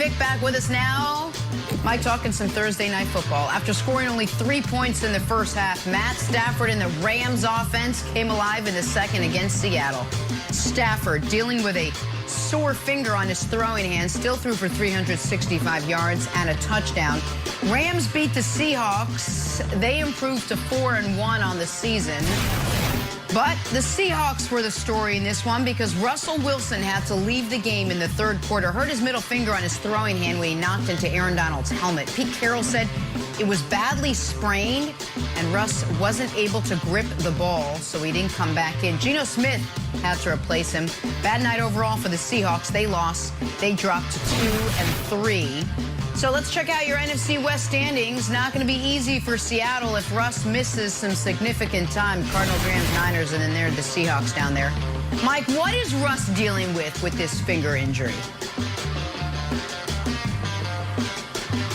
Vick back with us now. Mike talking some Thursday night football. After scoring only 3 points in the first half, Matt Stafford and the Rams offense came alive in the second against Seattle. Stafford, dealing with a sore finger on his throwing hand, still threw for 365 yards and a touchdown. Rams beat the Seahawks. They improved to 4-1 on the season. But the Seahawks were the story in this one because Russell Wilson had to leave the game in the third quarter, hurt his middle finger on his throwing hand when he knocked into Aaron Donald's helmet. Pete Carroll said it was badly sprained, and Russ wasn't able to grip the ball, so he didn't come back in. Geno Smith had to replace him. Bad night overall for the Seahawks. They lost. They dropped to 2-3. So let's check out your NFC West standings. Not going to be easy for Seattle if Russ misses some significant time. Cardinals, Rams, Niners, and then there are the Seahawks down there. Mike, what is Russ dealing with this finger injury?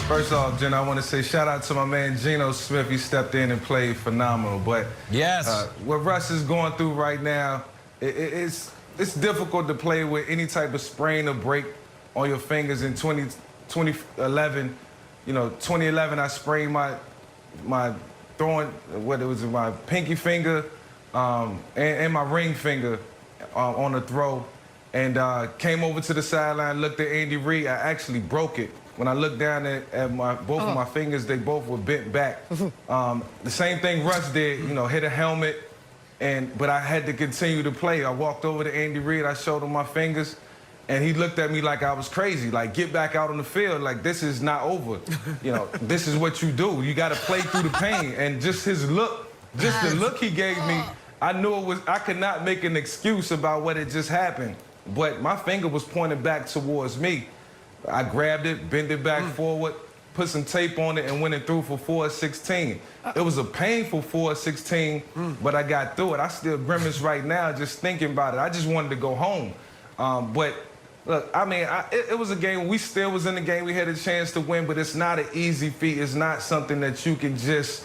First off, Jen, I want to say shout out to my man Geno Smith. He stepped in and played phenomenal. But yes, what Russ is going through right now, it's difficult to play with any type of sprain or break on your fingers. In 2011, you know, 2011, I sprained my throwing, my pinky finger and my ring finger on the throw, and came over to the sideline, looked at Andy Reid. I actually broke it. When I looked down at both of my fingers, they both were bent back. The same thing Russ did, you know, hit a helmet, but I had to continue to play. I walked over to Andy Reid, I showed him my fingers, and he looked at me like I was crazy, like, get back out on the field, like, this is not over. You know, this is what you do. You got to play through the pain. And just his look, just the look he gave me, I knew I could not make an excuse about what had just happened. But my finger was pointed back towards me. I grabbed it, bent it back forward, put some tape on it, and went and threw for 4-16. It was a painful 4-16, but I got through it. I still grimace right now just thinking about it. I just wanted to go home. But look, I mean, it was a game. We still was in the game. We had a chance to win, but it's not an easy feat. It's not something that you can just,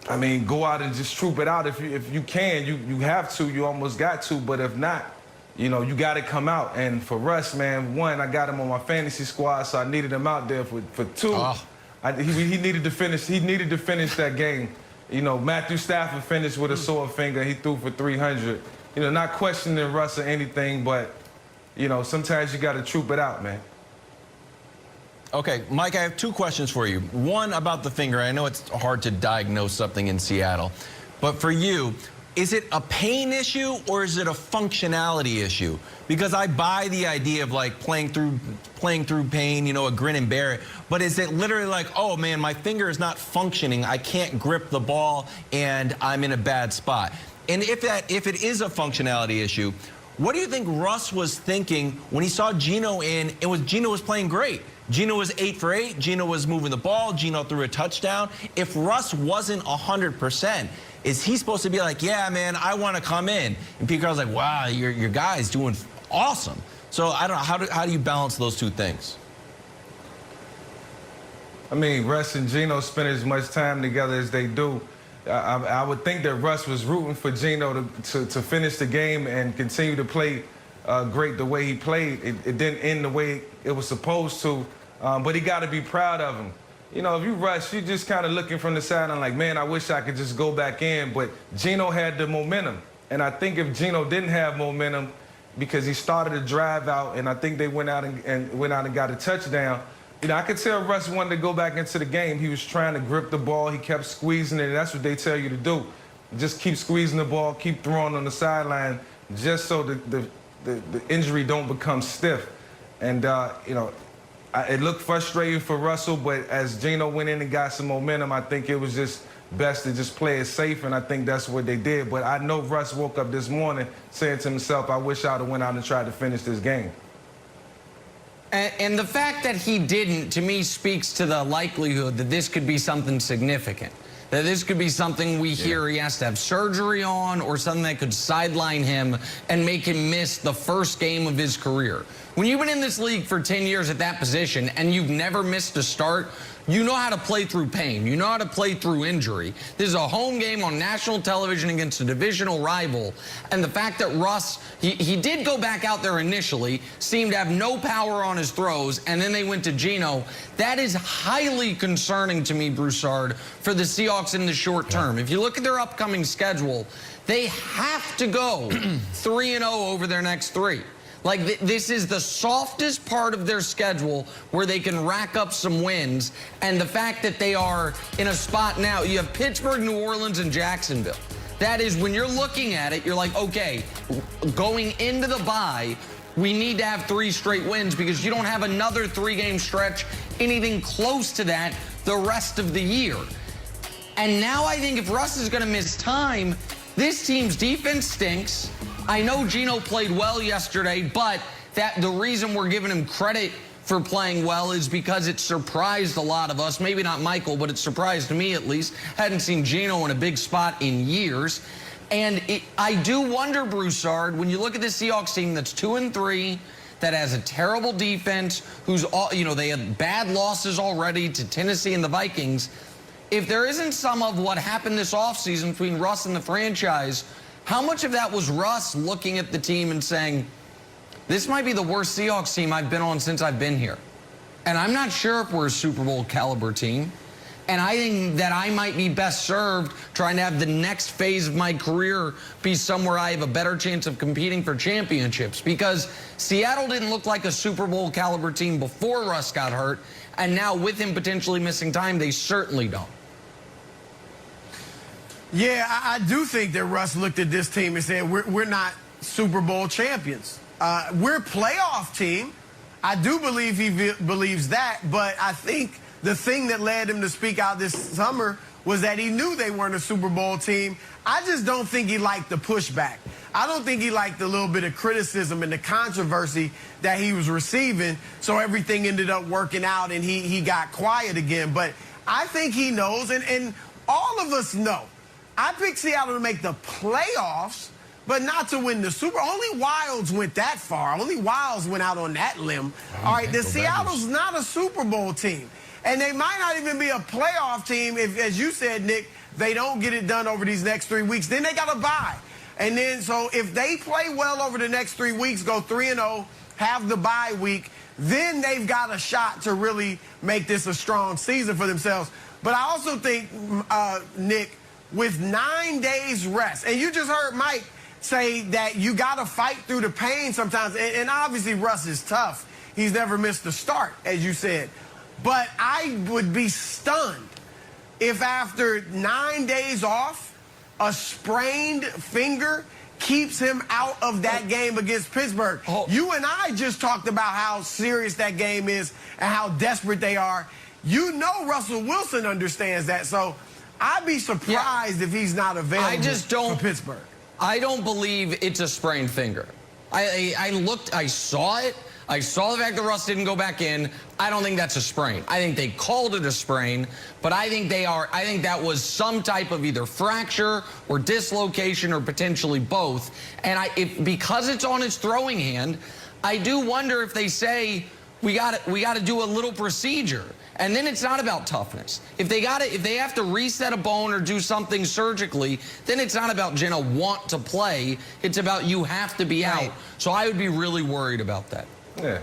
I mean, go out and just troop it out. If you can, you have to. You almost got to. But if not, you know, you got to come out. And for Russ, man, one, I got him on my fantasy squad, so I needed him out there. For two, he needed to finish. He needed to finish that game. You know, Matthew Stafford finished with a sore finger. He threw for 300. You know, not questioning Russ or anything, but, you know, sometimes you got to troop it out, man. Okay, Mike, I have 2 questions for you. One about the finger. I know it's hard to diagnose something in Seattle, but for you, is it a pain issue or is it a functionality issue? Because I buy the idea of like playing through pain, you know, a grin and bear it. But is it literally like, oh man, my finger is not functioning, I can't grip the ball, and I'm in a bad spot? And if it is a functionality issue, what do you think Russ was thinking when he saw Geno in? Geno was playing great. Geno was 8 for 8. Geno was moving the ball. Geno threw a touchdown. If Russ wasn't 100%, is he supposed to be like, yeah, man, I want to come in? And Pete Carroll's like, wow, your guy's doing awesome. So I don't know, how do you balance those 2 things? I mean, Russ and Geno spend as much time together as they do. I would think that Russ was rooting for Geno to finish the game and continue to play great the way he played. It didn't end the way it was supposed to, but he got to be proud of him. You know, if you Russ, you're just kind of looking from the side and like, man, I wish I could just go back in. But Geno had the momentum. And I think if Geno didn't have momentum, because he started a drive out, and I think they went out and got a touchdown, you know, I could tell Russ wanted to go back into the game. He was trying to grip the ball. He kept squeezing it, and that's what they tell you to do. Just keep squeezing the ball, keep throwing on the sideline, just so the injury don't become stiff. And, you know, it looked frustrating for Russell, but as Geno went in and got some momentum, I think it was just best to just play it safe, and I think that's what they did. But I know Russ woke up this morning saying to himself, I wish I'd have went out and tried to finish this game. And the fact that he didn't, to me, speaks to the likelihood that this could be something significant. That this could be something we hear he has to have surgery on, or something that could sideline him and make him miss the first game of his career. When you've been in this league for 10 years at that position and you've never missed a start, you know how to play through pain. You know how to play through injury. This is a home game on national television against a divisional rival. And the fact that Russ, he did go back out there initially, seemed to have no power on his throws, and then they went to Geno. That is highly concerning to me, Broussard, for the Seahawks in the short term. If you look at their upcoming schedule, they have to go 3-0 over their next 3. Like, this is the softest part of their schedule where they can rack up some wins. And the fact that they are in a spot now, you have Pittsburgh, New Orleans, and Jacksonville. That is, when you're looking at it, you're like, okay, going into the bye, we need to have 3 straight wins because you don't have another 3-game stretch, anything close to that, the rest of the year. And now I think if Russ is going to miss time, this team's defense stinks. I know Geno played well yesterday, but the reason we're giving him credit for playing well is because it surprised a lot of us. Maybe not Michael, but it surprised me at least. Hadn't seen Geno in a big spot in years. And I do wonder, Broussard, when you look at the Seahawks team that's 2-3, that has a terrible defense, who's all, you know, they had bad losses already to Tennessee and the Vikings. If there isn't some of what happened this offseason between Russ and the franchise, how much of that was Russ looking at the team and saying, this might be the worst Seahawks team I've been on since I've been here? And I'm not sure if we're a Super Bowl caliber team. And I think that I might be best served trying to have the next phase of my career be somewhere I have a better chance of competing for championships. Because Seattle didn't look like a Super Bowl caliber team before Russ got hurt. And now with him potentially missing time, they certainly don't. Yeah, I do think that Russ looked at this team and said, we're not Super Bowl champions. We're a playoff team. I do believe he believes that, but I think the thing that led him to speak out this summer was that he knew they weren't a Super Bowl team. I just don't think he liked the pushback. I don't think he liked the little bit of criticism and the controversy that he was receiving, so everything ended up working out and he got quiet again. But I think he knows, and all of us know. I picked Seattle to make the playoffs, but not to win the Super Bowl. Only Wilds went that far. Only Wilds went out on that limb. All right, the Seattle's not a Super Bowl team. And they might not even be a playoff team if, as you said, Nick, they don't get it done over these next 3 weeks. Then they got to bye. And then, so if they play well over the next 3 weeks, go 3-0, have the bye week, then they've got a shot to really make this a strong season for themselves. But I also think, Nick, with 9 days rest, and you just heard Mike say that you got to fight through the pain sometimes, and obviously Russ is tough. He's never missed a start, as you said. But I would be stunned if after 9 days off, a sprained finger keeps him out of that game against Pittsburgh. You and I just talked about how serious that game is and how desperate they are. You know Russell Wilson understands that, so I'd be surprised if he's not available for Pittsburgh. I don't believe it's a sprained finger. I looked, I saw it. I saw the fact that Russ didn't go back in. I don't think that's a sprain. I think they called it a sprain, but I think that was some type of either fracture or dislocation or potentially both. And because it's on his throwing hand, I do wonder if they say we got to do a little procedure. And then it's not about toughness. If they have to reset a bone or do something surgically, then it's not about Geno want to play. It's about you have to be out. So I would be really worried about that. Yeah.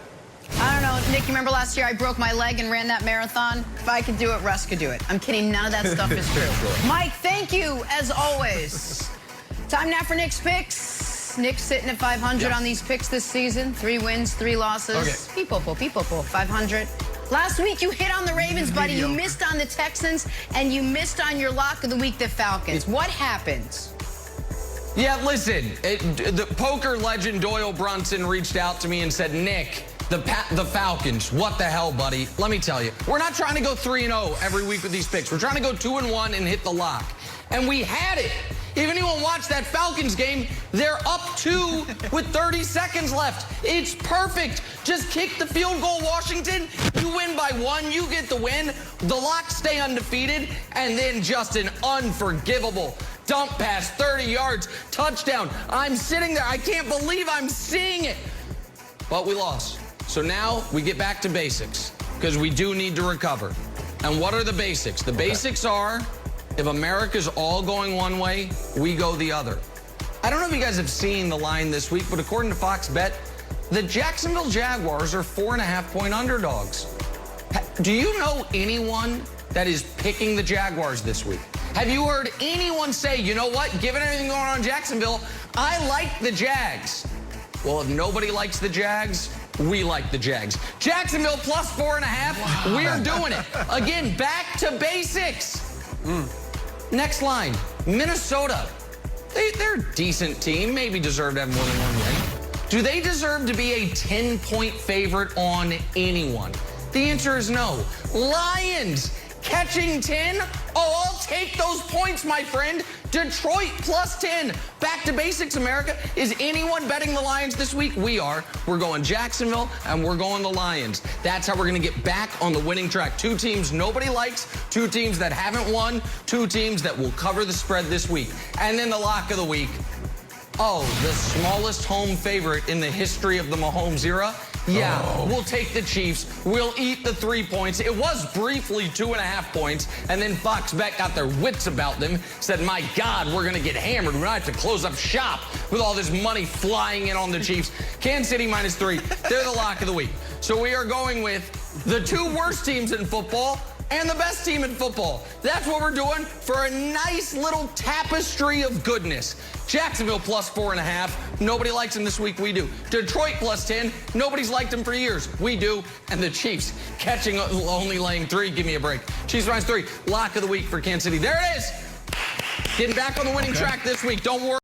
I don't know, Nick, you remember last year I broke my leg and ran that marathon? If I could do it, Russ could do it. I'm kidding, none of that stuff is true. Mike, thank you, as always. Time now for Nick's picks. Nick's sitting at 500 on these picks this season. 3 wins, 3 losses. Okay. People, 500. Last week you hit on the Ravens, buddy. You missed on the Texans, and you missed on your lock of the week, the Falcons. What happened? Yeah, listen, the poker legend Doyle Brunson reached out to me and said, Nick, the Falcons, what the hell, buddy? Let me tell you, we're not trying to go 3-0 every week with these picks. We're trying to go 2-1 and hit the lock. And we had it. If anyone watched that Falcons game, they're up 2 with 30 seconds left. It's perfect. Just kick the field goal, Washington. You win by 1. You get the win. The Locks stay undefeated. And then just an unforgivable dump pass, 30 yards, touchdown. I'm sitting there. I can't believe I'm seeing it. But we lost. So now we get back to basics because we do need to recover. And what are the basics? The basics are if America's all going one way, we go the other. I don't know if you guys have seen the line this week, but according to Fox Bet, the Jacksonville Jaguars are 4.5-point underdogs. Do you know anyone that is picking the Jaguars this week? Have you heard anyone say, you know what, given everything going on in Jacksonville, I like the Jags? Well, if nobody likes the Jags, we like the Jags. Jacksonville plus 4.5, we're doing it. Again, back to basics. Next line, Minnesota. They're a decent team, maybe deserve to have more than one win. Do they deserve to be a 10-point favorite on anyone? The answer is no. Lions catching 10? Oh, I'll take those points, my friend. Detroit plus 10. Back to basics, America. Is anyone betting the Lions this week? We are. We're going Jacksonville, and we're going the Lions. That's how we're going to get back on the winning track. Two teams nobody likes, two teams that haven't won, two teams that will cover the spread this week. And then the lock of the week. Oh, the smallest home favorite in the history of the Mahomes era? Yeah, we'll take the Chiefs. We'll eat the 3 points. It was briefly 2.5 points, and then Fox Bet got their wits about them, said, my God, we're going to get hammered. We're going to have to close up shop with all this money flying in on the Chiefs. Kansas City -3. They're the lock of the week. So we are going with the two worst teams in football and the best team in football. That's what we're doing for a nice little tapestry of goodness. Jacksonville plus 4.5. Nobody likes them this week. We do. Detroit plus 10. Nobody's liked them for years. We do. And the Chiefs catching only laying 3. Give me a break. Chiefs -3. Lock of the week for Kansas City. There it is. Getting back on the winning track this week. Don't worry.